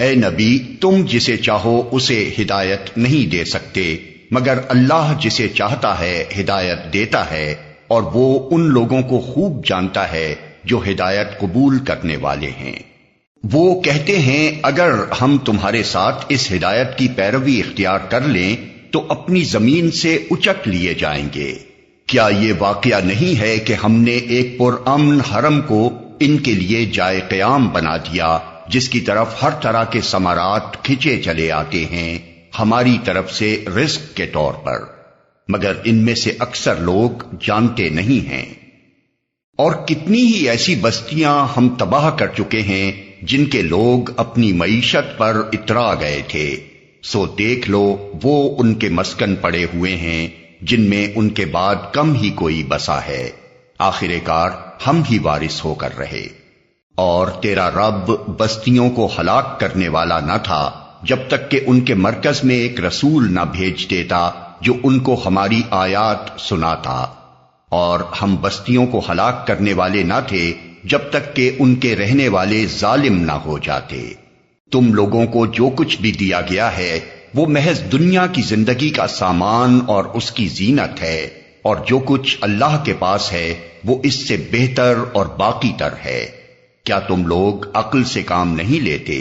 اے نبی تم جسے چاہو اسے ہدایت نہیں دے سکتے مگر اللہ جسے چاہتا ہے ہدایت دیتا ہے، اور وہ ان لوگوں کو خوب جانتا ہے جو ہدایت قبول کرنے والے ہیں۔ وہ کہتے ہیں اگر ہم تمہارے ساتھ اس ہدایت کی پیروی اختیار کر لیں تو اپنی زمین سے اچک لیے جائیں گے۔ کیا یہ واقعہ نہیں ہے کہ ہم نے ایک پرامن حرم کو ان کے لیے جائے قیام بنا دیا جس کی طرف ہر طرح کے ثمرات کھنچے چلے آتے ہیں ہماری طرف سے رزق کے طور پر، مگر ان میں سے اکثر لوگ جانتے نہیں ہیں۔ اور کتنی ہی ایسی بستیاں ہم تباہ کر چکے ہیں جن کے لوگ اپنی معیشت پر اترا گئے تھے، سو دیکھ لو وہ ان کے مسکن پڑے ہوئے ہیں جن میں ان کے بعد کم ہی کوئی بسا ہے، آخر کار ہم ہی وارث ہو کر رہے۔ اور تیرا رب بستیوں کو ہلاک کرنے والا نہ تھا جب تک کہ ان کے مرکز میں ایک رسول نہ بھیج دیتا جو ان کو ہماری آیات سناتا، اور ہم بستیوں کو ہلاک کرنے والے نہ تھے جب تک کہ ان کے رہنے والے ظالم نہ ہو جاتے۔ تم لوگوں کو جو کچھ بھی دیا گیا ہے وہ محض دنیا کی زندگی کا سامان اور اس کی زینت ہے، اور جو کچھ اللہ کے پاس ہے وہ اس سے بہتر اور باقی تر ہے۔ کیا تم لوگ عقل سے کام نہیں لیتے؟